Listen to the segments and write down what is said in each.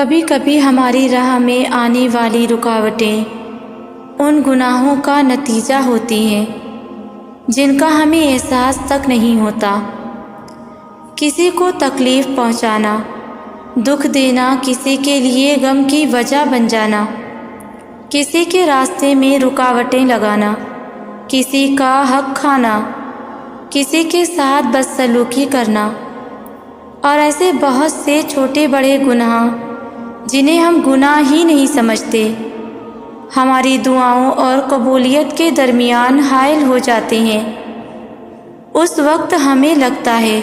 کبھی کبھی ہماری راہ میں آنے والی رکاوٹیں ان گناہوں کا نتیجہ ہوتی ہیں جن کا ہمیں احساس تک نہیں ہوتا۔ کسی کو تکلیف پہنچانا، دکھ دینا، کسی کے لیے غم کی وجہ بن جانا، کسی کے راستے میں رکاوٹیں لگانا، کسی کا حق کھانا، کسی کے ساتھ بدسلوکی کرنا، اور ایسے بہت سے چھوٹے بڑے گناہ جنہیں ہم گناہ ہی نہیں سمجھتے، ہماری دعاؤں اور قبولیت کے درمیان حائل ہو جاتے ہیں۔ اس وقت ہمیں لگتا ہے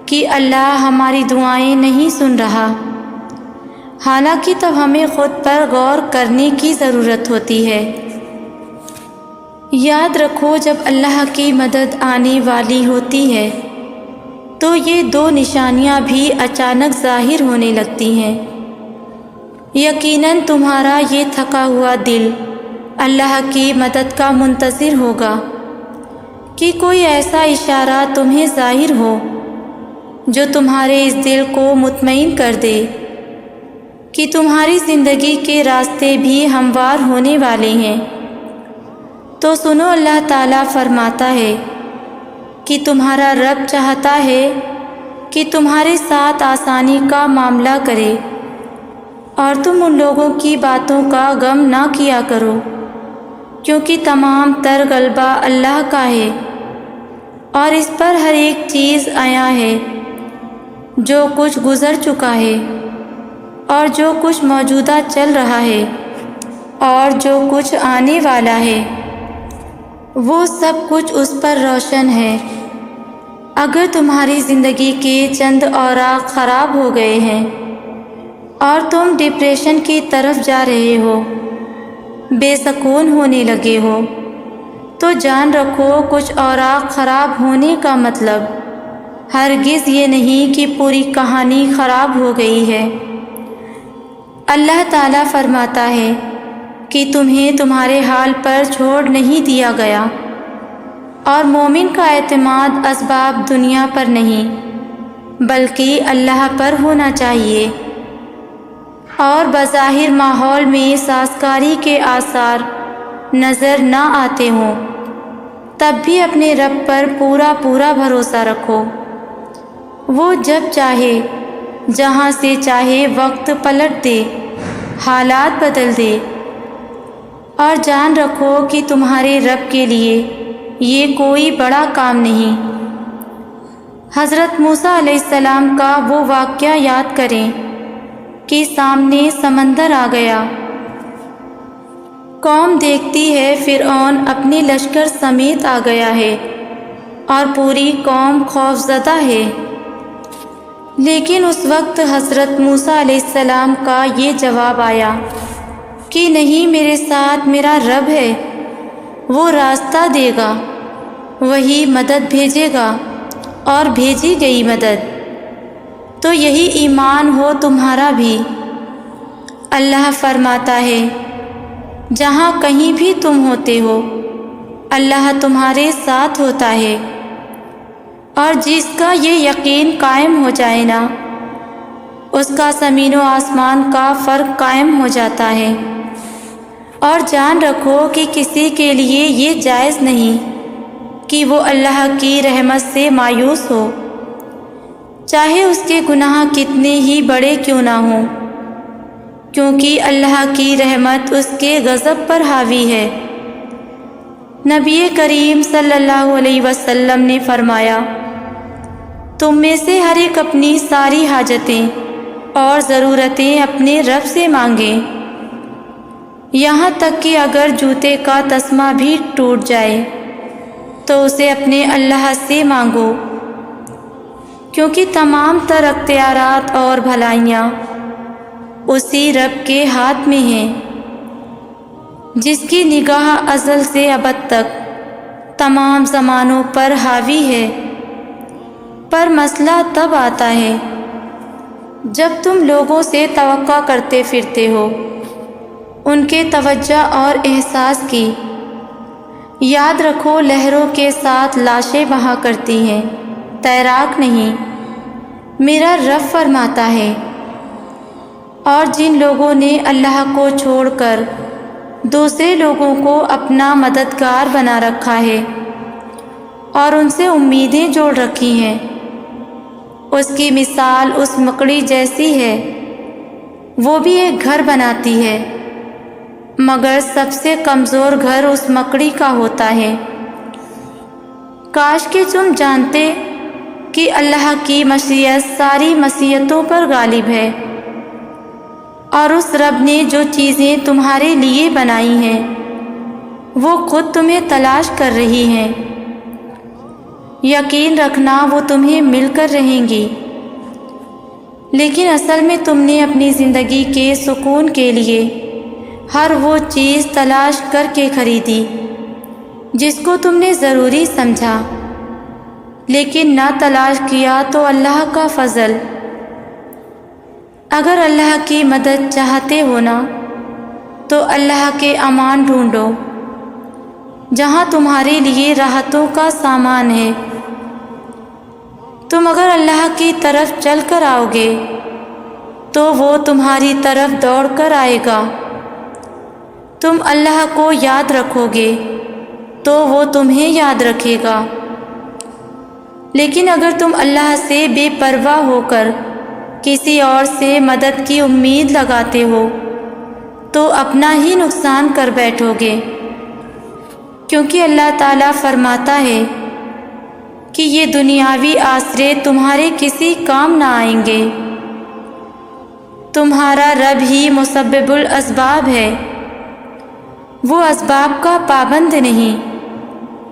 کہ اللہ ہماری دعائیں نہیں سن رہا، حالانکہ تب ہمیں خود پر غور کرنے کی ضرورت ہوتی ہے۔ یاد رکھو، جب اللہ کی مدد آنے والی ہوتی ہے تو یہ دو نشانیاں بھی اچانک ظاہر ہونے لگتی ہیں۔ یقیناً تمہارا یہ تھکا ہوا دل اللہ کی مدد کا منتظر ہوگا کہ کوئی ایسا اشارہ تمہیں ظاہر ہو جو تمہارے اس دل کو مطمئن کر دے کہ تمہاری زندگی کے راستے بھی ہموار ہونے والے ہیں۔ تو سنو، اللہ تعالیٰ فرماتا ہے کہ تمہارا رب چاہتا ہے کہ تمہارے ساتھ آسانی کا معاملہ کرے، اور تم ان لوگوں کی باتوں کا غم نہ کیا کرو، کیونکہ تمام تر غلبہ اللہ کا ہے، اور اس پر ہر ایک چیز عیاں ہے، جو کچھ گزر چکا ہے اور جو کچھ موجودہ چل رہا ہے اور جو کچھ آنے والا ہے، وہ سب کچھ اس پر روشن ہے۔ اگر تمہاری زندگی کے چند اوراق خراب ہو گئے ہیں اور تم ڈپریشن کی طرف جا رہے ہو، بے سکون ہونے لگے ہو، تو جان رکھو کچھ اوراق خراب ہونے کا مطلب ہرگز یہ نہیں کہ پوری کہانی خراب ہو گئی ہے۔ اللہ تعالیٰ فرماتا ہے کہ تمہیں تمہارے حال پر چھوڑ نہیں دیا گیا، اور مومن کا اعتماد اسباب دنیا پر نہیں بلکہ اللہ پر ہونا چاہیے، اور بظاہر ماحول میں سازگاری کے آثار نظر نہ آتے ہوں تب بھی اپنے رب پر پورا بھروسہ رکھو۔ وہ جب چاہے، جہاں سے چاہے وقت پلٹ دے، حالات بدل دے، اور جان رکھو کہ تمہارے رب کے لیے یہ کوئی بڑا کام نہیں۔ حضرت موسیٰ علیہ السلام کا وہ واقعہ یاد کریں کہ سامنے سمندر آ گیا، قوم دیکھتی ہے فرعون اپنے لشکر سمیت آ گیا ہے اور پوری قوم خوفزدہ ہے، لیکن اس وقت حضرت موسیٰ علیہ السلام کا یہ جواب آیا کہ نہیں، میرے ساتھ میرا رب ہے، وہ راستہ دے گا، وہی مدد بھیجے گا، اور بھیجی گئی مدد۔ تو یہی ایمان ہو تمہارا بھی۔ اللہ فرماتا ہے، جہاں کہیں بھی تم ہوتے ہو اللہ تمہارے ساتھ ہوتا ہے، اور جس کا یہ یقین قائم ہو جائے نا، اس کا زمین و آسمان کا فرق قائم ہو جاتا ہے۔ اور جان رکھو کہ کسی کے لیے یہ جائز نہیں کہ وہ اللہ کی رحمت سے مایوس ہو، چاہے اس کے گناہ کتنے ہی بڑے کیوں نہ ہوں، کیونکہ اللہ کی رحمت اس کے غضب پر حاوی ہے۔ نبی کریم صلی اللہ علیہ وسلم نے فرمایا، تم میں سے ہر ایک اپنی ساری حاجتیں اور ضرورتیں اپنے رب سے مانگیں، یہاں تک کہ اگر جوتے کا تسمہ بھی ٹوٹ جائے تو اسے اپنے اللہ سے مانگو، کیونکہ تمام تر اختیارات اور بھلائیاں اسی رب کے ہاتھ میں ہیں، جس کی نگاہ ازل سے ابد تک تمام زمانوں پر حاوی ہے۔ پر مسئلہ تب آتا ہے جب تم لوگوں سے توقع کرتے پھرتے ہو، ان کے توجہ اور احساس کی۔ یاد رکھو، لہروں کے ساتھ لاشیں بہا کرتی ہیں، تیراک نہیں۔ میرا رب فرماتا ہے، اور جن لوگوں نے اللہ کو چھوڑ کر دوسرے لوگوں کو اپنا مددگار بنا رکھا ہے اور ان سے امیدیں جوڑ رکھی ہیں، اس کی مثال اس مکڑی جیسی ہے۔ وہ بھی ایک گھر بناتی ہے، مگر سب سے کمزور گھر اس مکڑی کا ہوتا ہے۔ کاش کہ تم جانتے کہ اللہ کی مشیت ساری مشیتوں پر غالب ہے، اور اس رب نے جو چیزیں تمہارے لیے بنائی ہیں وہ خود تمہیں تلاش کر رہی ہیں۔ یقین رکھنا وہ تمہیں مل کر رہیں گی، لیکن اصل میں تم نے اپنی زندگی کے سکون کے لیے ہر وہ چیز تلاش کر کے خریدی جس کو تم نے ضروری سمجھا، لیکن نہ تلاش کیا تو اللہ کا فضل۔ اگر اللہ کی مدد چاہتے ہو نا تو اللہ کے امان ڈھونڈو جہاں تمہارے لیے راحتوں کا سامان ہے۔ تم اگر اللہ کی طرف چل کر آؤ گے تو وہ تمہاری طرف دوڑ کر آئے گا۔ تم اللہ کو یاد رکھو گے تو وہ تمہیں یاد رکھے گا، لیکن اگر تم اللہ سے بے پرواہ ہو کر کسی اور سے مدد کی امید لگاتے ہو تو اپنا ہی نقصان کر بیٹھو گے، کیونکہ اللہ تعالیٰ فرماتا ہے کہ یہ دنیاوی آسرے تمہارے کسی کام نہ آئیں گے۔ تمہارا رب ہی مسبب الاسباب ہے، وہ اسباب کا پابند نہیں،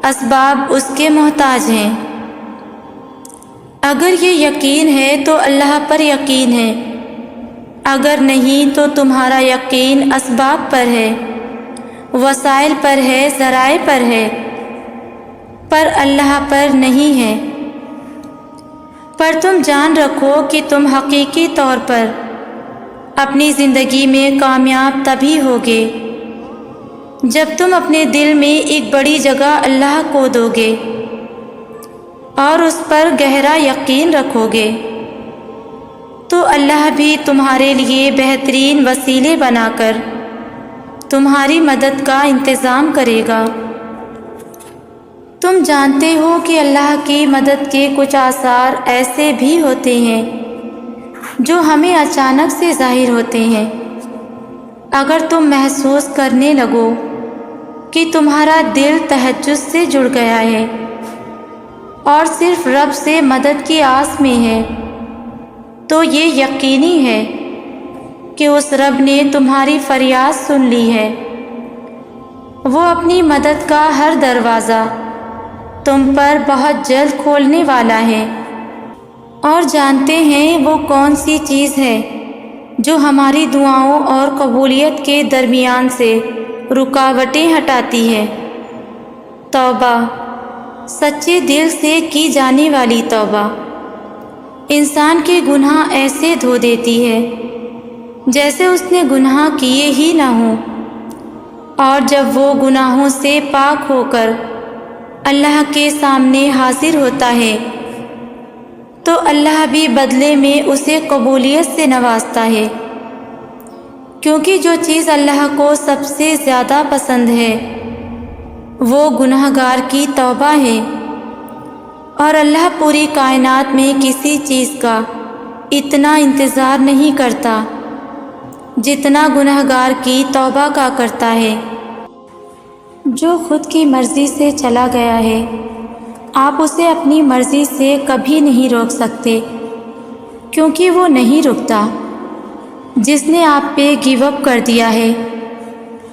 اسباب اس کے محتاج ہیں۔ اگر یہ یقین ہے تو اللہ پر یقین ہے، اگر نہیں تو تمہارا یقین اسباب پر ہے، وسائل پر ہے، ذرائع پر ہے، پر اللہ پر نہیں ہے۔ پر تم جان رکھو کہ تم حقیقی طور پر اپنی زندگی میں کامیاب تبھی ہوگے جب تم اپنے دل میں ایک بڑی جگہ اللہ کو دو گے اور اس پر گہرا یقین رکھو گے، تو اللہ بھی تمہارے لیے بہترین وسیلے بنا کر تمہاری مدد کا انتظام کرے گا۔ تم جانتے ہو کہ اللہ کی مدد کے کچھ آثار ایسے بھی ہوتے ہیں جو ہمیں اچانک سے ظاہر ہوتے ہیں۔ اگر تم محسوس کرنے لگو کہ تمہارا دل تہجد سے جڑ گیا ہے اور صرف رب سے مدد کی آس میں ہے، تو یہ یقینی ہے کہ اس رب نے تمہاری فریاد سن لی ہے۔ وہ اپنی مدد کا ہر دروازہ تم پر بہت جلد کھولنے والا ہے، اور جانتے ہیں وہ کون سی چیز ہے جو ہماری دعاؤں اور قبولیت کے درمیان سے رکاوٹیں ہٹاتی ہے۔ توبہ، سچے دل سے کی جانے والی توبہ انسان کے گناہ ایسے دھو دیتی ہے جیسے اس نے گناہ کیے ہی نہ ہوں، اور جب وہ گناہوں سے پاک ہو کر اللہ کے سامنے حاضر ہوتا ہے تو اللہ بھی بدلے میں اسے قبولیت سے نوازتا ہے، کیونکہ جو چیز اللہ کو سب سے زیادہ پسند ہے وہ گنہگار کی توبہ ہے، اور اللہ پوری کائنات میں کسی چیز کا اتنا انتظار نہیں کرتا جتنا گنہگار کی توبہ کا کرتا ہے۔ جو خود کی مرضی سے چلا گیا ہے آپ اسے اپنی مرضی سے کبھی نہیں روک سکتے، کیونکہ وہ نہیں رکتا۔ جس نے آپ پہ گیو اپ کر دیا ہے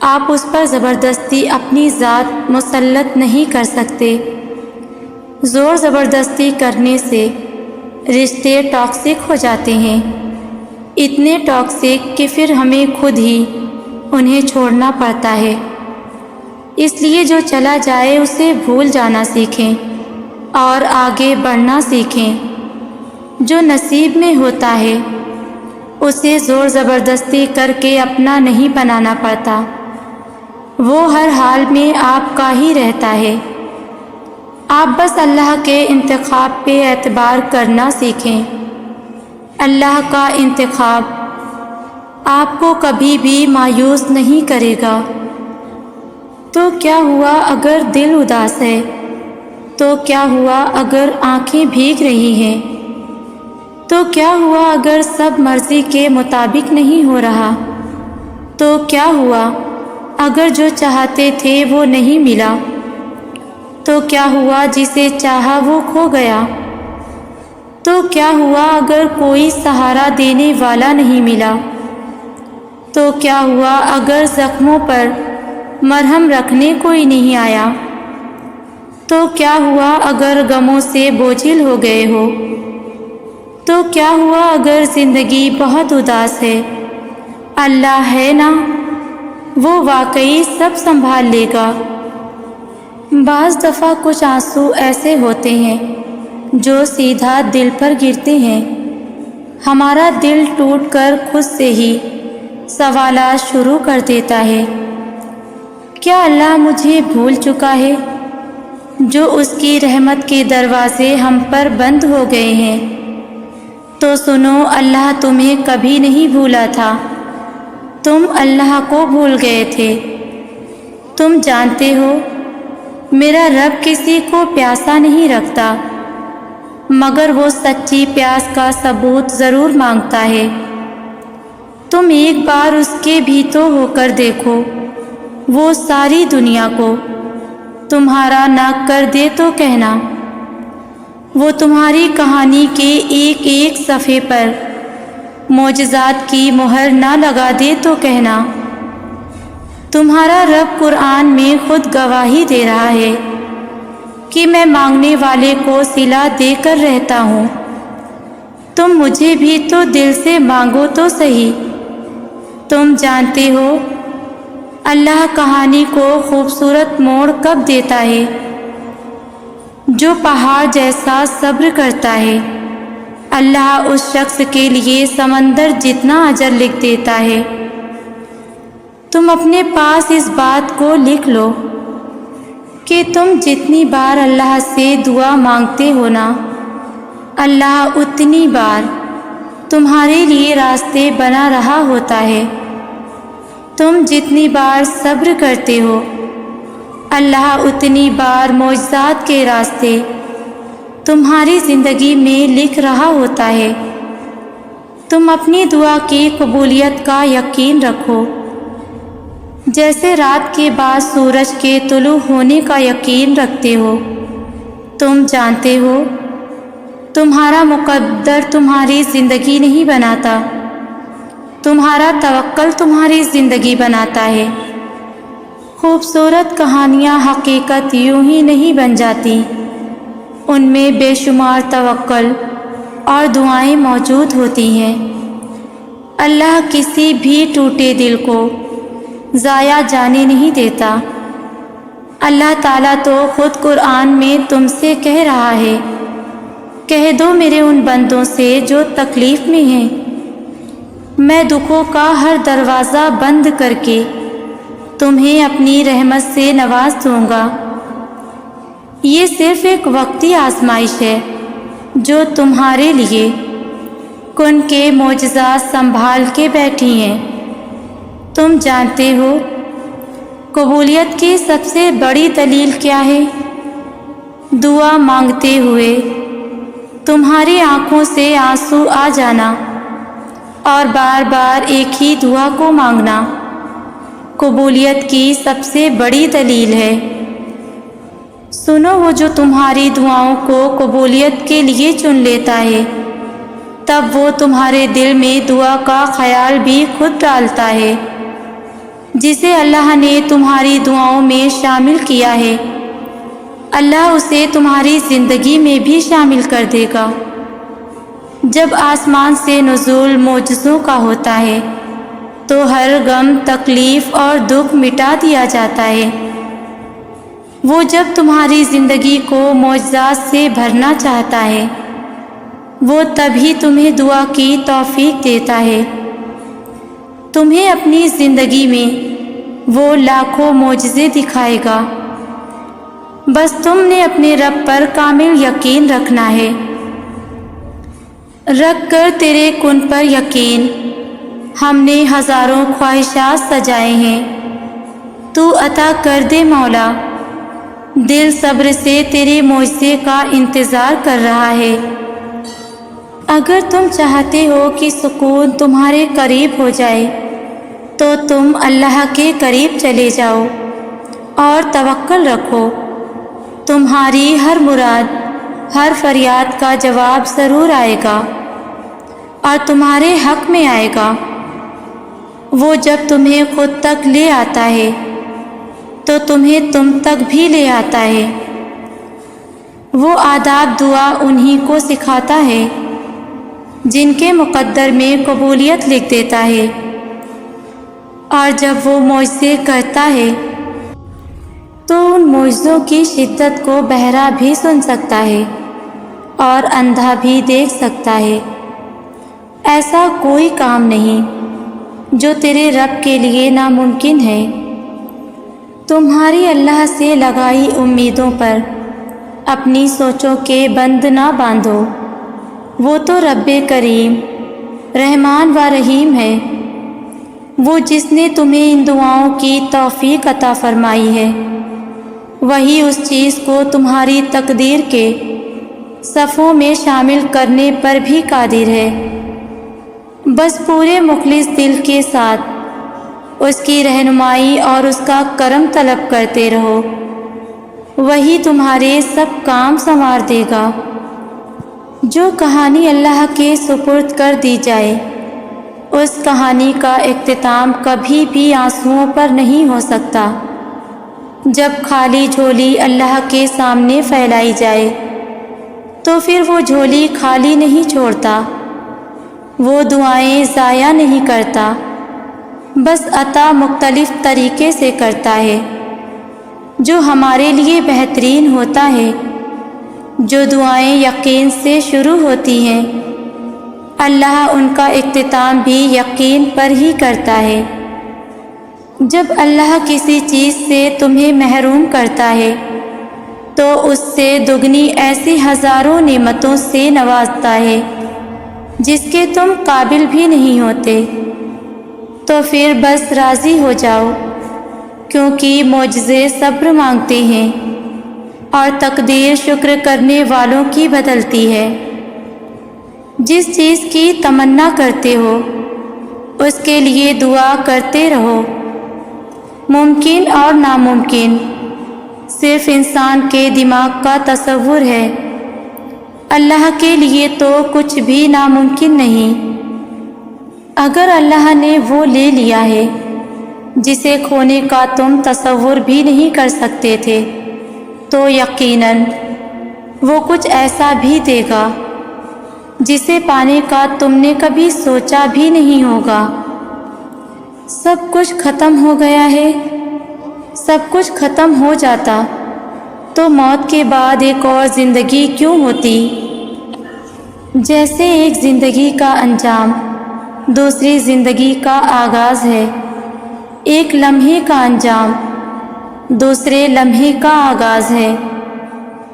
آپ اس پر زبردستی اپنی ذات مسلط نہیں کر سکتے۔ زور زبردستی کرنے سے رشتے ٹاکسک ہو جاتے ہیں، اتنے ٹاکسک کہ پھر ہمیں خود ہی انہیں چھوڑنا پڑتا ہے۔ اس لیے جو چلا جائے اسے بھول جانا سیکھیں اور آگے بڑھنا سیکھیں۔ جو نصیب میں ہوتا ہے اسے زور زبردستی کر کے اپنا نہیں بنانا پڑتا، وہ ہر حال میں آپ کا ہی رہتا ہے۔ آپ بس اللہ کے انتخاب پہ اعتبار کرنا سیکھیں۔ اللہ کا انتخاب آپ کو کبھی بھی مایوس نہیں کرے گا۔ تو کیا ہوا اگر دل اداس ہے؟ تو کیا ہوا اگر آنکھیں بھیگ رہی ہیں؟ تو کیا ہوا اگر سب مرضی کے مطابق نہیں ہو رہا؟ تو کیا ہوا اگر جو چاہتے تھے وہ نہیں ملا؟ تو کیا ہوا جسے چاہا وہ کھو گیا؟ تو کیا ہوا اگر کوئی سہارا دینے والا نہیں ملا؟ تو کیا ہوا اگر زخموں پر مرہم رکھنے کوئی نہیں آیا؟ تو کیا ہوا اگر غموں سے بوجھل ہو گئے ہو؟ تو کیا ہوا اگر زندگی بہت اداس ہے؟ اللہ ہے نا، وہ واقعی سب سنبھال لے گا۔ بعض دفعہ کچھ آنسو ایسے ہوتے ہیں جو سیدھا دل پر گرتے ہیں۔ ہمارا دل ٹوٹ کر خود سے ہی سوالات شروع کر دیتا ہے، کیا اللہ مجھے بھول چکا ہے؟ جو اس کی رحمت کے دروازے ہم پر بند ہو گئے ہیں۔ تو سنو، اللہ تمہیں کبھی نہیں بھولا تھا، تم اللہ کو بھول گئے تھے۔ تم جانتے ہو میرا رب کسی کو پیاسا نہیں رکھتا، مگر وہ سچی پیاس کا ثبوت ضرور مانگتا ہے۔ تم ایک بار اس کے بھی تو ہو کر دیکھو، وہ ساری دنیا کو تمہارا نہ کر دے تو کہنا، وہ تمہاری کہانی کے ایک ایک صفحے پر معجزات کی مہر نہ لگا دے تو کہنا۔ تمہارا رب قرآن میں خود گواہی دے رہا ہے کہ میں مانگنے والے کو صلہ دے کر رہتا ہوں۔ تم مجھے بھی تو دل سے مانگو تو صحیح۔ تم جانتے ہو اللہ کہانی کو خوبصورت موڑ کب دیتا ہے؟ جو پہاڑ جیسا صبر کرتا ہے، اللہ اس شخص کے لیے سمندر جتنا اجر لکھ دیتا ہے۔ تم اپنے پاس اس بات کو لکھ لو کہ تم جتنی بار اللہ سے دعا مانگتے ہو نا، اللہ اتنی بار تمہارے لیے راستے بنا رہا ہوتا ہے۔ تم جتنی بار صبر کرتے ہو، اللہ اتنی بار معجزات کے راستے تمہاری زندگی میں لکھ رہا ہوتا ہے۔ تم اپنی دعا کی قبولیت کا یقین رکھو، جیسے رات کے بعد سورج کے طلوع ہونے کا یقین رکھتے ہو۔ تم جانتے ہو تمہارا مقدر تمہاری زندگی نہیں بناتا، تمہارا توکل تمہاری زندگی بناتا ہے۔ خوبصورت کہانیاں حقیقت یوں ہی نہیں بن جاتی، ان میں بے شمار توکل اور دعائیں موجود ہوتی ہیں۔ اللہ کسی بھی ٹوٹے دل کو ضائع جانے نہیں دیتا۔ اللہ تعالیٰ تو خود قرآن میں تم سے کہہ رہا ہے، کہہ دو میرے ان بندوں سے جو تکلیف میں ہیں، میں دکھوں کا ہر دروازہ بند کر کے تمہیں اپنی رحمت سے نواز دوں گا۔ یہ صرف ایک وقتی آزمائش ہے جو تمہارے لیے کن کے معجزات سنبھال کے بیٹھی ہیں۔ تم جانتے ہو قبولیت کی سب سے بڑی دلیل کیا ہے؟ دعا مانگتے ہوئے تمہاری آنکھوں سے آنسو آ جانا اور بار بار ایک ہی دعا کو مانگنا قبولیت کی سب سے بڑی دلیل ہے۔ سنو، وہ جو تمہاری دعاؤں کو قبولیت کے لیے چن لیتا ہے، تب وہ تمہارے دل میں دعا کا خیال بھی خود ڈالتا ہے، جسے اللہ نے تمہاری دعاؤں میں شامل کیا ہے۔ اللہ اسے تمہاری زندگی میں بھی شامل کر دے گا۔ جب آسمان سے نزول معجزوں کا ہوتا ہے تو ہر غم، تکلیف اور دکھ مٹا دیا جاتا ہے۔ وہ جب تمہاری زندگی کو معجزات سے بھرنا چاہتا ہے، وہ تبھی تمہیں دعا کی توفیق دیتا ہے۔ تمہیں اپنی زندگی میں وہ لاکھوں معجزے دکھائے گا، بس تم نے اپنے رب پر کامل یقین رکھنا ہے۔ رکھ کر تیرے کن پر یقین، ہم نے ہزاروں خواہشات سجائے ہیں، تو عطا کر دے مولا۔ دل صبر سے تیرے معجزے کا انتظار کر رہا ہے۔ اگر تم چاہتے ہو کہ سکون تمہارے قریب ہو جائے تو تم اللہ کے قریب چلے جاؤ اور توکل رکھو۔ تمہاری ہر مراد، ہر فریاد کا جواب ضرور آئے گا اور تمہارے حق میں آئے گا۔ وہ جب تمہیں خود تک لے آتا ہے تو تمہیں تم تک بھی لے آتا ہے۔ وہ آداب دعا انہی کو سکھاتا ہے جن کے مقدر میں قبولیت لکھ دیتا ہے، اور جب وہ معجزے کرتا ہے تو ان معجزوں کی شدت کو بہرا بھی سن سکتا ہے اور اندھا بھی دیکھ سکتا ہے۔ ایسا کوئی کام نہیں جو تیرے رب کے لیے ناممکن ہے۔ تمہاری اللہ سے لگائی امیدوں پر اپنی سوچوں کے بند نہ باندھو۔ وہ تو رب کریم، رحمان و رحیم ہے، وہ جس نے تمہیں ان دعاؤں کی توفیق عطا فرمائی ہے، وہی اس چیز کو تمہاری تقدیر کے صفوں میں شامل کرنے پر بھی قادر ہے۔ بس پورے مخلص دل کے ساتھ اس کی رہنمائی اور اس کا کرم طلب کرتے رہو، وہی تمہارے سب کام سنوار دے گا۔ جو کہانی اللہ کے سپرد کر دی جائے، اس کہانی کا اختتام کبھی بھی آنسوؤں پر نہیں ہو سکتا۔ جب خالی جھولی اللہ کے سامنے پھیلائی جائے تو پھر وہ جھولی خالی نہیں چھوڑتا، وہ دعائیں ضائع نہیں کرتا، بس عطا مختلف طریقے سے کرتا ہے جو ہمارے لیے بہترین ہوتا ہے۔ جو دعائیں یقین سے شروع ہوتی ہیں، اللہ ان کا اختتام بھی یقین پر ہی کرتا ہے۔ جب اللہ کسی چیز سے تمہیں محروم کرتا ہے تو اس سے دگنی ایسی ہزاروں نعمتوں سے نوازتا ہے جس کے تم قابل بھی نہیں ہوتے۔ تو پھر بس راضی ہو جاؤ، کیونکہ معجزے صبر مانگتے ہیں اور تقدیر شکر کرنے والوں کی بدلتی ہے۔ جس چیز کی تمنا کرتے ہو اس کے لیے دعا کرتے رہو۔ ممکن اور ناممکن صرف انسان کے دماغ کا تصور ہے، اللہ کے لیے تو کچھ بھی ناممکن نہیں۔ اگر اللہ نے وہ لے لیا ہے جسے کھونے کا تم تصور بھی نہیں کر سکتے تھے، تو یقیناً وہ کچھ ایسا بھی دے گا جسے پانے کا تم نے کبھی سوچا بھی نہیں ہوگا۔ سب کچھ ختم ہو گیا ہے۔ سب کچھ ختم ہو جاتا تو موت کے بعد ایک اور زندگی کیوں ہوتی؟ جیسے ایک زندگی کا انجام دوسری زندگی کا آغاز ہے، ایک لمحے کا انجام دوسرے لمحے کا آغاز ہے،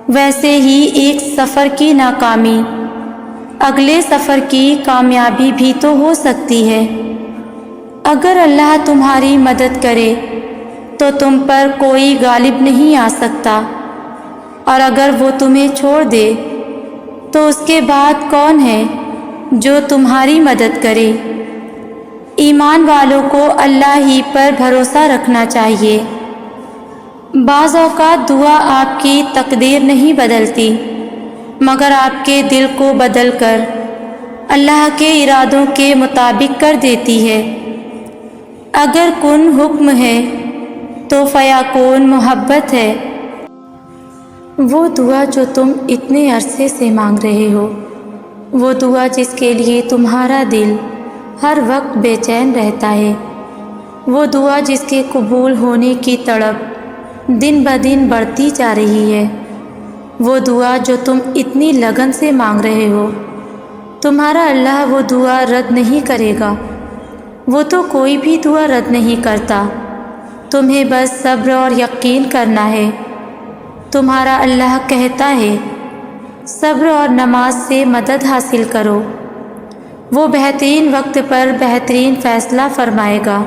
ویسے ہی ایک سفر کی ناکامی اگلے سفر کی کامیابی بھی تو ہو سکتی ہے۔ اگر اللہ تمہاری مدد کرے تو تم پر کوئی غالب نہیں آ سکتا، اور اگر وہ تمہیں چھوڑ دے تو اس کے بعد کون ہے جو تمہاری مدد کرے؟ ایمان والوں کو اللہ ہی پر بھروسہ رکھنا چاہیے۔ بعض اوقات دعا آپ کی تقدیر نہیں بدلتی، مگر آپ کے دل کو بدل کر اللہ کے ارادوں کے مطابق کر دیتی ہے۔ اگر کن حکم ہے تو فیکون محبت ہے۔ وہ دعا جو تم اتنے عرصے سے مانگ رہے ہو، وہ دعا جس کے لیے تمہارا دل ہر وقت بے چین رہتا ہے، وہ دعا جس کے قبول ہونے کی تڑپ دن بدن بڑھتی جا رہی ہے، وہ دعا جو تم اتنی لگن سے مانگ رہے ہو، تمہارا اللہ وہ دعا رد نہیں کرے گا۔ وہ تو کوئی بھی دعا رد نہیں کرتا، تمہیں بس صبر اور یقین کرنا ہے۔ تمہارا اللہ کہتا ہے، صبر اور نماز سے مدد حاصل کرو، وہ بہترین وقت پر بہترین فیصلہ فرمائے گا،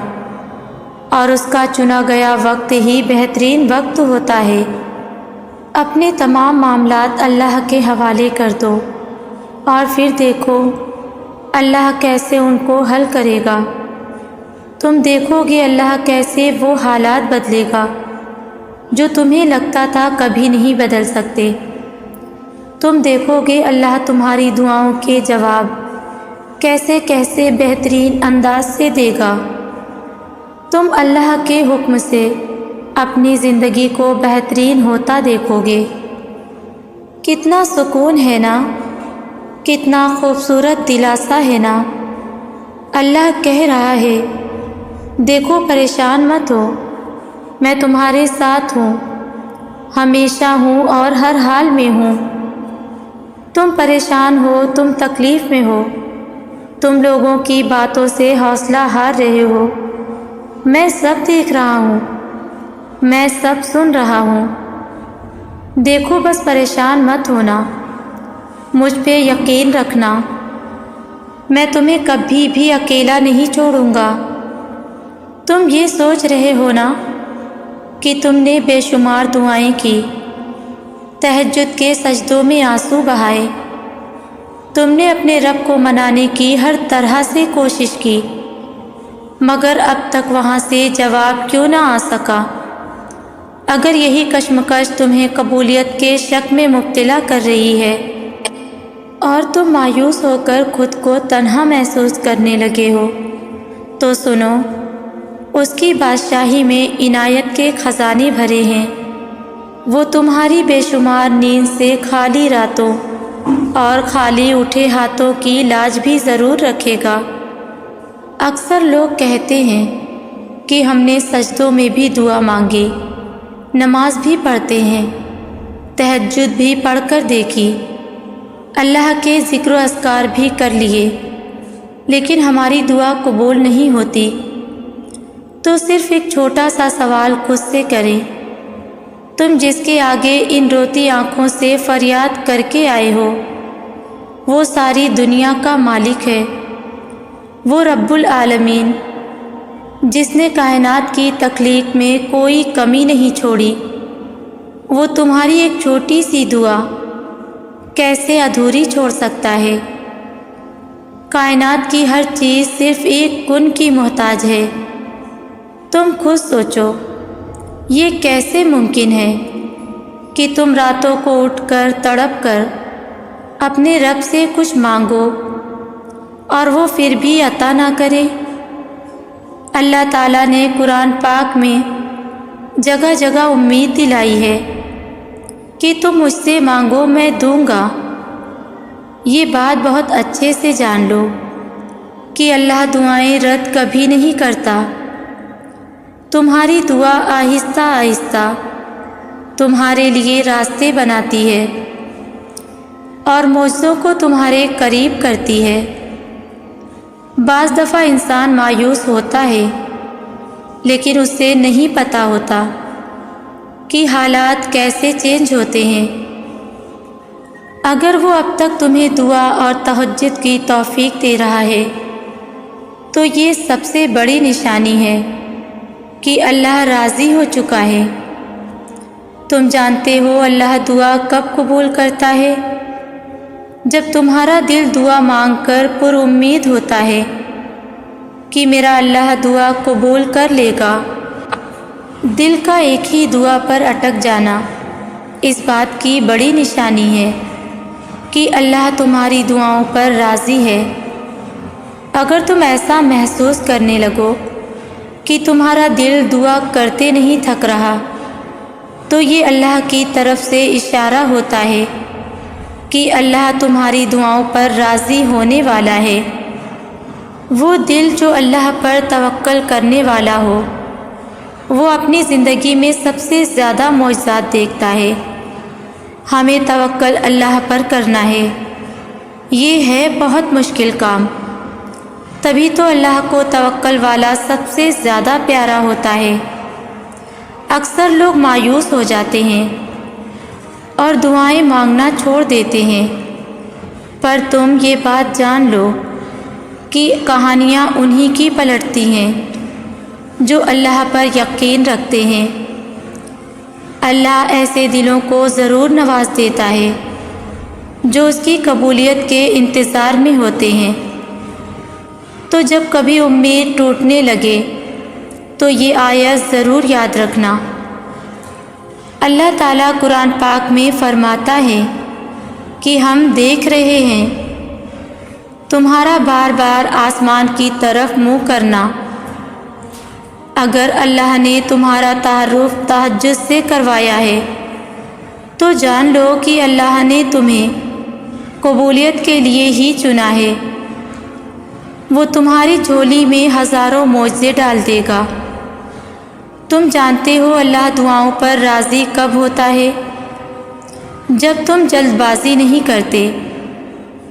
اور اس کا چنا گیا وقت ہی بہترین وقت ہوتا ہے۔ اپنے تمام معاملات اللہ کے حوالے کر دو اور پھر دیکھو اللہ کیسے ان کو حل کرے گا۔ تم دیکھو گے اللہ کیسے وہ حالات بدلے گا جو تمہیں لگتا تھا کبھی نہیں بدل سکتے۔ تم دیکھو گے اللہ تمہاری دعاؤں کے جواب کیسے کیسے بہترین انداز سے دے گا۔ تم اللہ کے حکم سے اپنی زندگی کو بہترین ہوتا دیکھو گے۔ کتنا سکون ہے نا، کتنا خوبصورت دلاسا ہے نا۔ اللہ کہہ رہا ہے، دیکھو پریشان مت ہو، میں تمہارے ساتھ ہوں، ہمیشہ ہوں اور ہر حال میں ہوں۔ تم پریشان ہو، تم تکلیف میں ہو، تم لوگوں کی باتوں سے حوصلہ ہار رہے ہو، میں سب دیکھ رہا ہوں، میں سب سن رہا ہوں۔ دیکھو بس پریشان مت ہونا، مجھ پہ یقین رکھنا، میں تمہیں کبھی بھی اکیلا نہیں چھوڑوں گا۔ تم یہ سوچ رہے ہو نا کہ تم نے بے شمار دعائیں کی، تہجد کے سجدوں میں آنسو بہائے، تم نے اپنے رب کو منانے کی ہر طرح سے کوشش کی، مگر اب تک وہاں سے جواب کیوں نہ آ سکا؟ اگر یہی کشمکش تمہیں قبولیت کے شک میں مبتلا کر رہی ہے اور تم مایوس ہو کر خود کو تنہا محسوس کرنے لگے ہو، تو سنو، اس کی بادشاہی میں عنایت کے خزانے بھرے ہیں۔ وہ تمہاری بے شمار نیند سے خالی راتوں اور خالی اٹھے ہاتھوں کی لاج بھی ضرور رکھے گا۔ اکثر لوگ کہتے ہیں کہ ہم نے سجدوں میں بھی دعا مانگی، نماز بھی پڑھتے ہیں، تہجد بھی پڑھ کر دیکھی، اللہ کے ذکر و اذکار بھی کر لیے، لیکن ہماری دعا قبول نہیں ہوتی۔ تو صرف ایک چھوٹا سا سوال خود سے کریں، تم جس کے آگے ان روتی آنکھوں سے فریاد کر کے آئے ہو، وہ ساری دنیا کا مالک ہے، وہ رب العالمین، جس نے کائنات کی تخلیق میں کوئی کمی نہیں چھوڑی۔ وہ تمہاری ایک چھوٹی سی دعا کیسے ادھوری چھوڑ سکتا ہے؟ کائنات کی ہر چیز صرف ایک کن کی محتاج ہے۔ تم خود سوچو، یہ کیسے ممکن ہے کہ تم راتوں کو اٹھ کر تڑپ کر اپنے رب سے کچھ مانگو اور وہ پھر بھی عطا نہ کرے؟ اللہ تعالیٰ نے قرآن پاک میں جگہ جگہ امید دلائی ہے کہ تم مجھ سے مانگو میں دوں گا۔ یہ بات بہت اچھے سے جان لو کہ اللہ دعائیں رد کبھی نہیں کرتا۔ تمہاری دعا آہستہ آہستہ تمہارے لیے راستے بناتی ہے اور معجزوں کو تمہارے قریب کرتی ہے۔ بعض دفعہ انسان مایوس ہوتا ہے، لیکن اسے نہیں پتہ ہوتا کہ حالات کیسے چینج ہوتے ہیں۔ اگر وہ اب تک تمہیں دعا اور تہجد کی توفیق دے رہا ہے تو یہ سب سے بڑی نشانی ہے کہ اللہ راضی ہو چکا ہے۔ تم جانتے ہو اللہ دعا کب قبول کرتا ہے؟ جب تمہارا دل دعا مانگ کر پر امید ہوتا ہے کہ میرا اللہ دعا قبول کر لے گا۔ دل کا ایک ہی دعا پر اٹک جانا اس بات کی بڑی نشانی ہے کہ اللہ تمہاری دعاؤں پر راضی ہے۔ اگر تم ایسا محسوس کرنے لگو کہ تمہارا دل دعا کرتے نہیں تھک رہا، تو یہ اللہ کی طرف سے اشارہ ہوتا ہے کہ اللہ تمہاری دعاؤں پر راضی ہونے والا ہے۔ وہ دل جو اللہ پر توکل کرنے والا ہو، وہ اپنی زندگی میں سب سے زیادہ معجزات دیکھتا ہے۔ ہمیں توکل اللہ پر کرنا ہے، یہ ہے بہت مشکل کام۔ تبھی تو اللہ کو توکل والا سب سے زیادہ پیارا ہوتا ہے۔ اکثر لوگ مایوس ہو جاتے ہیں اور دعائیں مانگنا چھوڑ دیتے ہیں، پر تم یہ بات جان لو کہ کہانیاں انہی کی پلٹتی ہیں جو اللہ پر یقین رکھتے ہیں۔ اللہ ایسے دلوں کو ضرور نواز دیتا ہے جو اس کی قبولیت کے انتظار میں ہوتے ہیں۔ تو جب کبھی امید ٹوٹنے لگے تو یہ آیت ضرور یاد رکھنا۔ اللہ تعالیٰ قرآن پاک میں فرماتا ہے کہ ہم دیکھ رہے ہیں تمہارا بار بار آسمان کی طرف منہ کرنا۔ اگر اللہ نے تمہارا تعارف تہجد سے کروایا ہے تو جان لو کہ اللہ نے تمہیں قبولیت کے لیے ہی چنا ہے۔ وہ تمہاری جھولی میں ہزاروں معجزے ڈال دے گا۔ تم جانتے ہو اللہ دعاؤں پر راضی کب ہوتا ہے؟ جب تم جلد بازی نہیں کرتے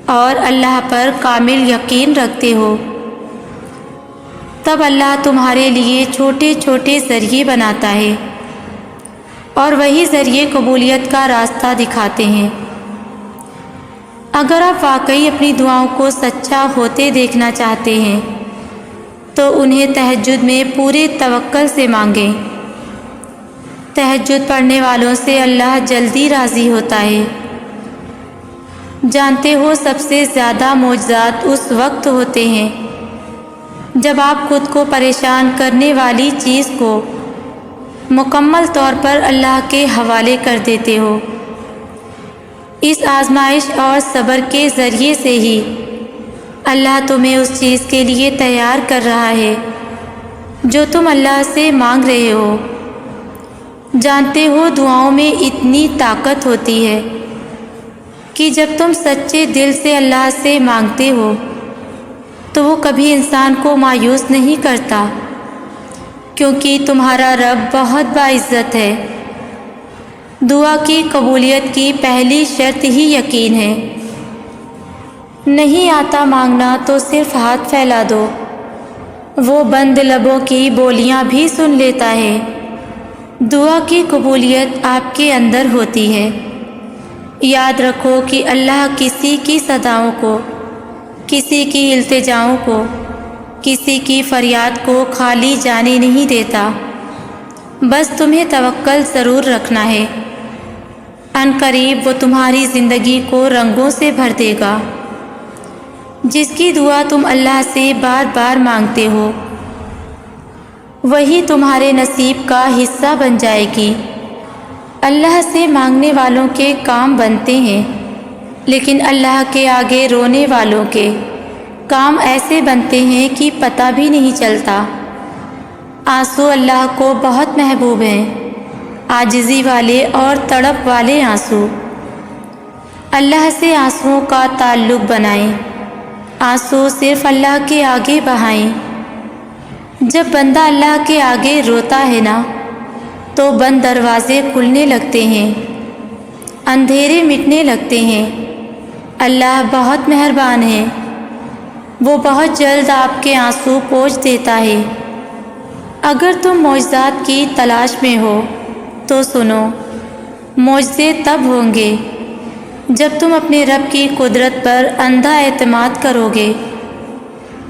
اور اللہ پر کامل یقین رکھتے ہو، تب اللہ تمہارے لیے چھوٹے چھوٹے ذریعے بناتا ہے اور وہی ذریعے قبولیت کا راستہ دکھاتے ہیں۔ اگر آپ واقعی اپنی دعاؤں کو سچا ہوتے دیکھنا چاہتے ہیں تو انہیں تہجد میں پورے توکل سے مانگیں۔ تہجد پڑھنے والوں سے اللہ جلدی راضی ہوتا ہے۔ جانتے ہو سب سے زیادہ معجزات اس وقت ہوتے ہیں جب آپ خود کو پریشان کرنے والی چیز کو مکمل طور پر اللہ کے حوالے کر دیتے ہو۔ اس آزمائش اور صبر کے ذریعے سے ہی اللہ تمہیں اس چیز کے لیے تیار کر رہا ہے جو تم اللہ سے مانگ رہے ہو۔ جانتے ہو دعاؤں میں اتنی طاقت ہوتی ہے کہ جب تم سچے دل سے اللہ سے مانگتے ہو تو وہ کبھی انسان کو مایوس نہیں کرتا، کیونکہ تمہارا رب بہت باعزت ہے۔ دعا کی قبولیت کی پہلی شرط ہی یقین ہے۔ نہیں آتا مانگنا تو صرف ہاتھ پھیلا دو، وہ بند لبوں کی بولیاں بھی سن لیتا ہے۔ دعا کی قبولیت آپ کے اندر ہوتی ہے۔ یاد رکھو کہ اللہ کسی کی صداؤں کو، کسی کی التجاؤں کو، کسی کی فریاد کو خالی جانے نہیں دیتا۔ بس تمہیں توکل ضرور رکھنا ہے۔ ان قریب وہ تمہاری زندگی کو رنگوں سے بھر دے گا۔ جس کی دعا تم اللہ سے بار بار مانگتے ہو وہی تمہارے نصیب کا حصہ بن جائے گی۔ اللہ سے مانگنے والوں کے کام بنتے ہیں، لیکن اللہ کے آگے رونے والوں کے کام ایسے بنتے ہیں کہ پتہ بھی نہیں چلتا۔ آنسو اللہ کو بہت محبوب ہیں، عاجزی والے اور تڑپ والے آنسو۔ اللہ سے آنسوؤں کا تعلق بنائیں، آنسو صرف اللہ کے آگے بہائیں۔ جب بندہ اللہ کے آگے روتا ہے نا تو بند دروازے کھلنے لگتے ہیں، اندھیرے مٹنے لگتے ہیں۔ اللہ بہت مہربان ہے، وہ بہت جلد آپ کے آنسو پوچھ دیتا ہے۔ اگر تم معجزات کی تلاش میں ہو تو سنو، معجزے تب ہوں گے جب تم اپنے رب کی قدرت پر اندھا اعتماد کرو گے،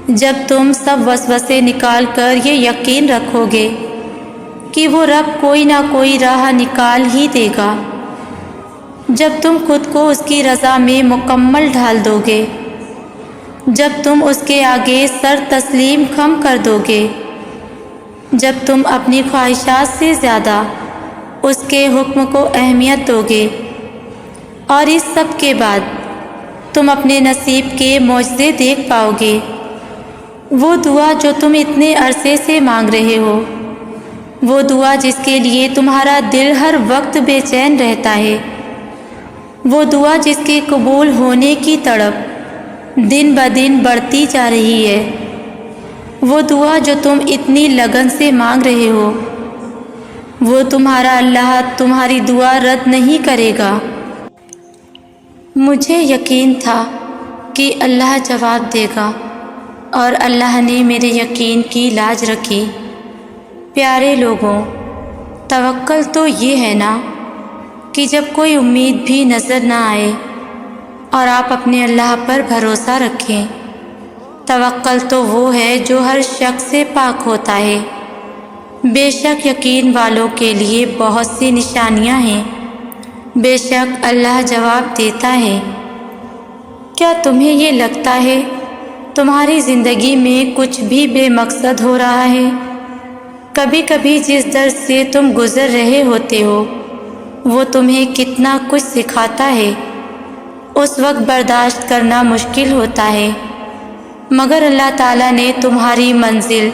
جب تم سب وسوسے نکال کر یہ یقین رکھو گے کہ وہ رب کوئی نہ کوئی راہ نکال ہی دے گا، جب تم خود کو اس کی رضا میں مکمل ڈھال دو گے، جب تم اس کے آگے سر تسلیم خم کر دو گے، جب تم اپنی خواہشات سے زیادہ اس کے حکم کو اہمیت دو گے، اور اس سب کے بعد تم اپنے نصیب کے معجزے دیکھ پاؤ گے۔ وہ دعا جو تم اتنے عرصے سے مانگ رہے ہو، وہ دعا جس کے لیے تمہارا دل ہر وقت بے چین رہتا ہے، وہ دعا جس کے قبول ہونے کی تڑپ دن بدن بڑھتی جا رہی ہے، وہ دعا جو تم اتنی لگن سے مانگ رہے ہو، وہ تمہارا اللہ تمہاری دعا رد نہیں کرے گا۔ مجھے یقین تھا کہ اللہ جواب دے گا اور اللہ نے میرے یقین کی لاج رکھی۔ پیارے لوگوں، توکل تو یہ ہے نا کہ جب کوئی امید بھی نظر نہ آئے اور آپ اپنے اللہ پر بھروسہ رکھیں توکل تو وہ ہے جو ہر شک سے پاک ہوتا ہے۔ بے شک یقین والوں کے لیے بہت سی نشانیاں ہیں، بے شک اللہ جواب دیتا ہے۔ کیا تمہیں یہ لگتا ہے تمہاری زندگی میں کچھ بھی بے مقصد ہو رہا ہے؟ کبھی کبھی جس درد سے تم گزر رہے ہوتے ہو وہ تمہیں کتنا کچھ سکھاتا ہے، اس وقت برداشت کرنا مشکل ہوتا ہے، مگر اللہ تعالیٰ نے تمہاری منزل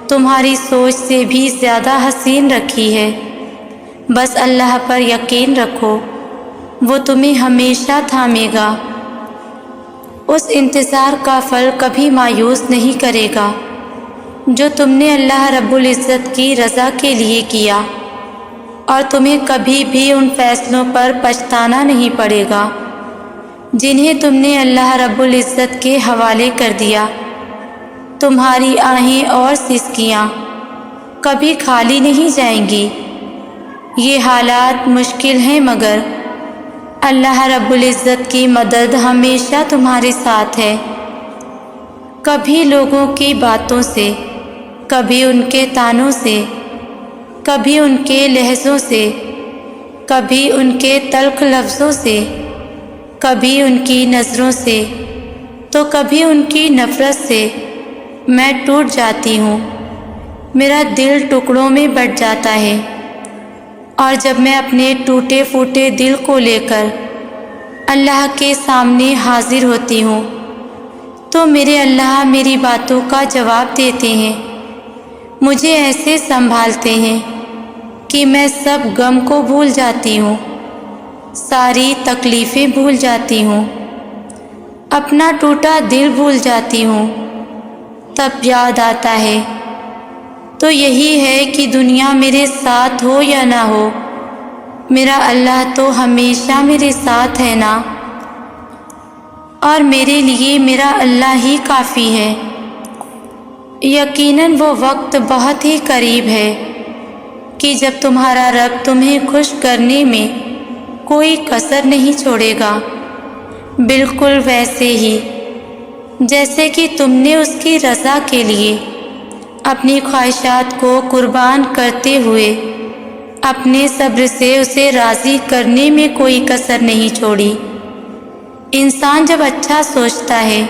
تمہاری سوچ سے بھی زیادہ حسین رکھی ہے۔ بس اللہ پر یقین رکھو، وہ تمہیں ہمیشہ تھامے گا۔ اس انتظار کا پھل کبھی مایوس نہیں کرے گا جو تم نے اللہ رب العزت کی رضا کے لیے کیا، اور تمہیں کبھی بھی ان فیصلوں پر پچھتانا نہیں پڑے گا جنہیں تم نے اللہ رب العزت کے حوالے کر دیا۔ تمہاری آہیں اور سسکیاں کبھی خالی نہیں جائیں گی۔ یہ حالات مشکل ہیں مگر اللہ رب العزت کی مدد ہمیشہ تمہارے ساتھ ہے۔ کبھی لوگوں کی باتوں سے، کبھی ان کے طعنوں سے، کبھی ان کے لہجوں سے، کبھی ان کے تلخ لفظوں سے، کبھی ان کی نظروں سے، تو کبھی ان کی نفرت سے میں ٹوٹ جاتی ہوں، میرا دل ٹکڑوں میں بٹ جاتا ہے۔ اور جب میں اپنے ٹوٹے پھوٹے دل کو لے کر اللہ کے سامنے حاضر ہوتی ہوں تو میرے اللہ میری باتوں کا جواب دیتے ہیں، مجھے ایسے سنبھالتے ہیں کہ میں سب غم کو بھول جاتی ہوں، ساری تکلیفیں بھول جاتی ہوں، اپنا ٹوٹا دل بھول جاتی ہوں۔ تب یاد آتا ہے تو یہی ہے کہ دنیا میرے ساتھ ہو یا نہ ہو، میرا اللہ تو ہمیشہ میرے ساتھ ہے نا، اور میرے لیے میرا اللہ ہی کافی ہے۔ یقیناً وہ وقت بہت ہی قریب ہے کہ جب تمہارا رب تمہیں خوش کرنے میں کوئی کسر نہیں چھوڑے گا، بالکل ویسے ہی جیسے کہ تم نے اس کی رضا کے لیے اپنی خواہشات کو قربان کرتے ہوئے اپنے صبر سے اسے راضی کرنے میں کوئی کسر نہیں چھوڑی۔ انسان جب اچھا سوچتا ہے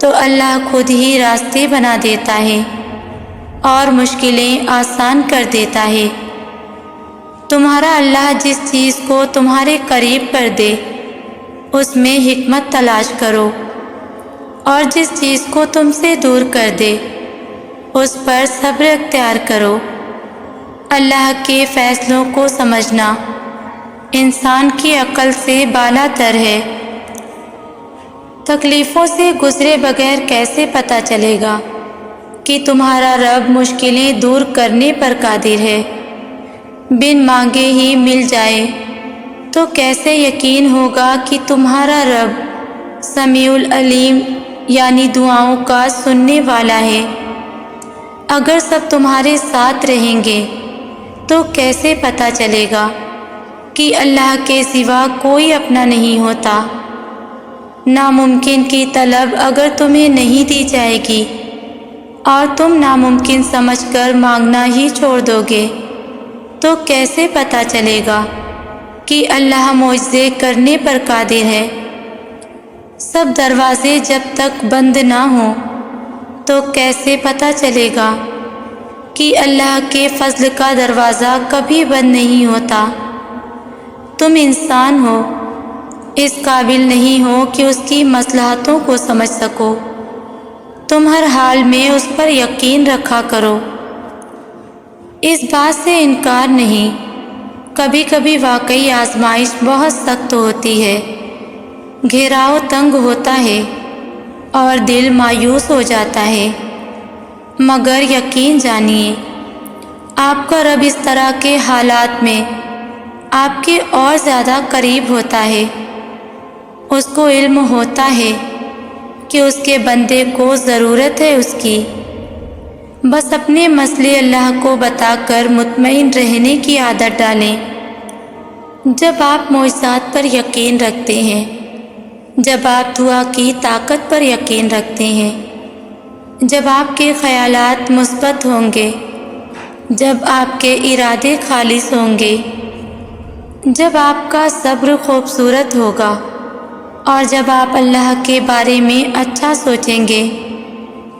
تو اللہ خود ہی راستے بنا دیتا ہے اور مشکلیں آسان کر دیتا ہے۔ تمہارا اللہ جس چیز کو تمہارے قریب کر دے اس میں حکمت تلاش کرو، اور جس چیز کو تم سے دور کر دے اس پر صبر اختیار کرو۔ اللہ کے فیصلوں کو سمجھنا انسان کی عقل سے بالا تر ہے۔ تکلیفوں سے گزرے بغیر کیسے پتہ چلے گا کہ تمہارا رب مشکلیں دور کرنے پر قادر ہے؟ بن مانگے ہی مل جائے تو کیسے یقین ہوگا کہ تمہارا رب سمیع العلیم یعنی دعاؤں کا سننے والا ہے؟ اگر سب تمہارے ساتھ رہیں گے تو کیسے پتہ چلے گا کہ اللہ کے سوا کوئی اپنا نہیں ہوتا؟ ناممکن کی طلب اگر تمہیں نہیں دی جائے گی اور تم ناممکن سمجھ کر مانگنا ہی چھوڑ دو گے تو کیسے پتہ چلے گا کہ اللہ معجزے کرنے پر قادر ہے؟ سب دروازے جب تک بند نہ ہوں تو کیسے پتہ چلے گا کہ اللہ کے فضل کا دروازہ کبھی بند نہیں ہوتا؟ تم انسان ہو، اس قابل نہیں ہو کہ اس کی مصلحتوں کو سمجھ سکو۔ تم ہر حال میں اس پر یقین رکھا کرو، اس بات سے انکار نہیں۔ کبھی کبھی واقعی آزمائش بہت سخت ہوتی ہے، گھیراؤ تنگ ہوتا ہے اور دل مایوس ہو جاتا ہے، مگر یقین جانیے آپ کا رب اس طرح کے حالات میں آپ کے اور زیادہ قریب ہوتا ہے۔ اس کو علم ہوتا ہے کہ اس کے بندے کو ضرورت ہے اس کی، بس اپنے مسئلے اللہ کو بتا کر مطمئن رہنے کی عادت ڈالیں۔ جب آپ معجزات پر یقین رکھتے ہیں، جب آپ دعا کی طاقت پر یقین رکھتے ہیں جب آپ کے خیالات مثبت ہوں گے، جب آپ کے ارادے خالص ہوں گے، جب آپ کا صبر خوبصورت ہوگا اور جب آپ اللہ کے بارے میں اچھا سوچیں گے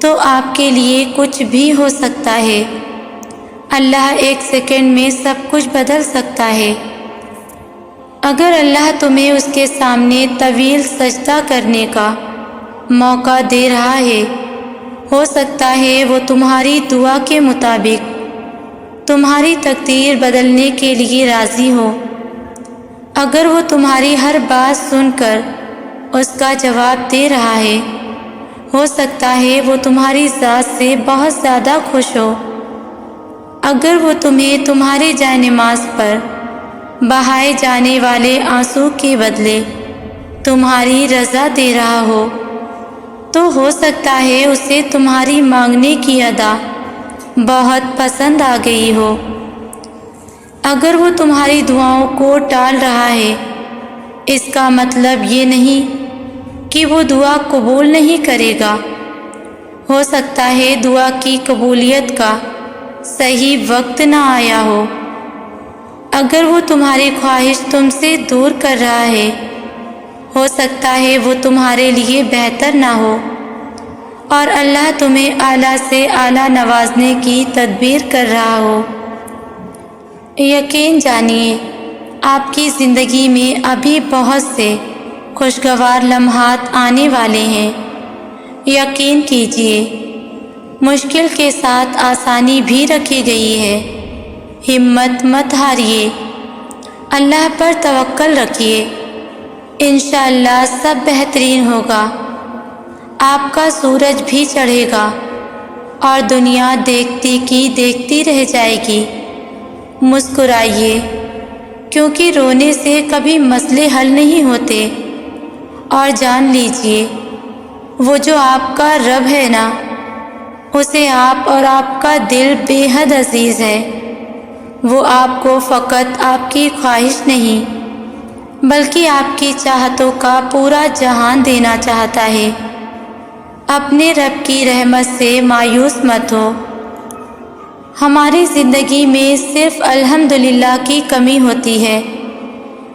تو آپ کے لیے کچھ بھی ہو سکتا ہے۔ اللہ ایک سیکنڈ میں سب کچھ بدل سکتا ہے۔ اگر اللہ تمہیں اس کے سامنے طویل سجدہ کرنے کا موقع دے رہا ہے، ہو سکتا ہے وہ تمہاری دعا کے مطابق تمہاری تقدیر بدلنے کے لیے راضی ہو۔ اگر وہ تمہاری ہر بات سن کر اس کا جواب دے رہا ہے، ہو سکتا ہے وہ تمہاری ذات سے بہت زیادہ خوش ہو۔ اگر وہ تمہیں تمہارے جائے نماز پر بہائے جانے والے آنسو کے بدلے تمہاری رضا دے رہا ہو، تو ہو سکتا ہے اسے تمہاری مانگنے کی ادا بہت پسند آ گئی ہو۔ اگر وہ تمہاری دعاؤں کو ٹال رہا ہے، اس کا مطلب یہ نہیں کہ وہ دعا قبول نہیں کرے گا۔ ہو سکتا ہے دعا کی قبولیت کا صحیح وقت نہ آیا ہو۔ اگر وہ تمہاری خواہش تم سے دور کر رہا ہے، ہو سکتا ہے وہ تمہارے لیے بہتر نہ ہو اور اللہ تمہیں اعلیٰ سے اعلیٰ نوازنے کی تدبیر کر رہا ہو۔ یقین جانیے آپ کی زندگی میں ابھی بہت سے خوشگوار لمحات آنے والے ہیں۔ یقین کیجیے، مشکل کے ساتھ آسانی بھی رکھی گئی ہے۔ ہمت مت ہاریے، اللہ پر توکل رکھیے، انشاءاللہ سب بہترین ہوگا۔ آپ کا سورج بھی چڑھے گا اور دنیا دیکھتی کی دیکھتی رہ جائے گی۔ مسکرائیے، کیونکہ رونے سے کبھی مسئلے حل نہیں ہوتے، اور جان لیجیے وہ جو آپ کا رب ہے نا، اسے آپ اور آپ کا دل بے حد عزیز ہے۔ وہ آپ کو فقط آپ کی خواہش نہیں بلکہ آپ کی چاہتوں کا پورا جہان دینا چاہتا ہے۔ اپنے رب کی رحمت سے مایوس مت ہو۔ ہماری زندگی میں صرف الحمدللہ کی کمی ہوتی ہے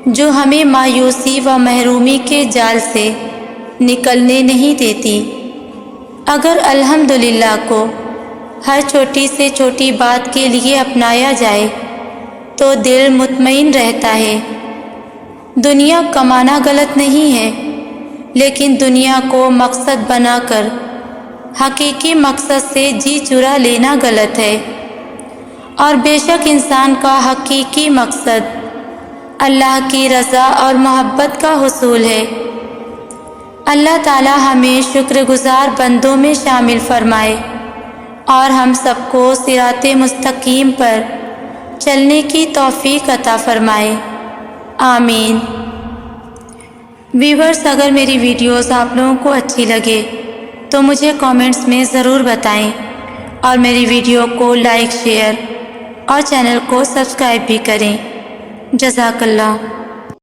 جو ہمیں مایوسی و محرومی کے جال سے نکلنے نہیں دیتی۔ اگر الحمدللہ کو ہر چھوٹی سے چھوٹی بات کے لیے اپنایا جائے تو دل مطمئن رہتا ہے۔ دنیا کمانا غلط نہیں ہے، لیکن دنیا کو مقصد بنا کر حقیقی مقصد سے جی چرا لینا غلط ہے۔ اور بے شک انسان کا حقیقی مقصد اللہ کی رضا اور محبت کا حصول ہے۔ اللہ تعالی ہمیں شکر گزار بندوں میں شامل فرمائے اور ہم سب کو صراط مستقیم پر چلنے کی توفیق عطا فرمائے، آمین۔ ویورز، اگر میری ویڈیوز آپ لوگوں کو اچھی لگے تو مجھے کامنٹس میں ضرور بتائیں اور میری ویڈیو کو لائک، شیئر اور چینل کو سبسکرائب بھی کریں۔ جزاک اللہ۔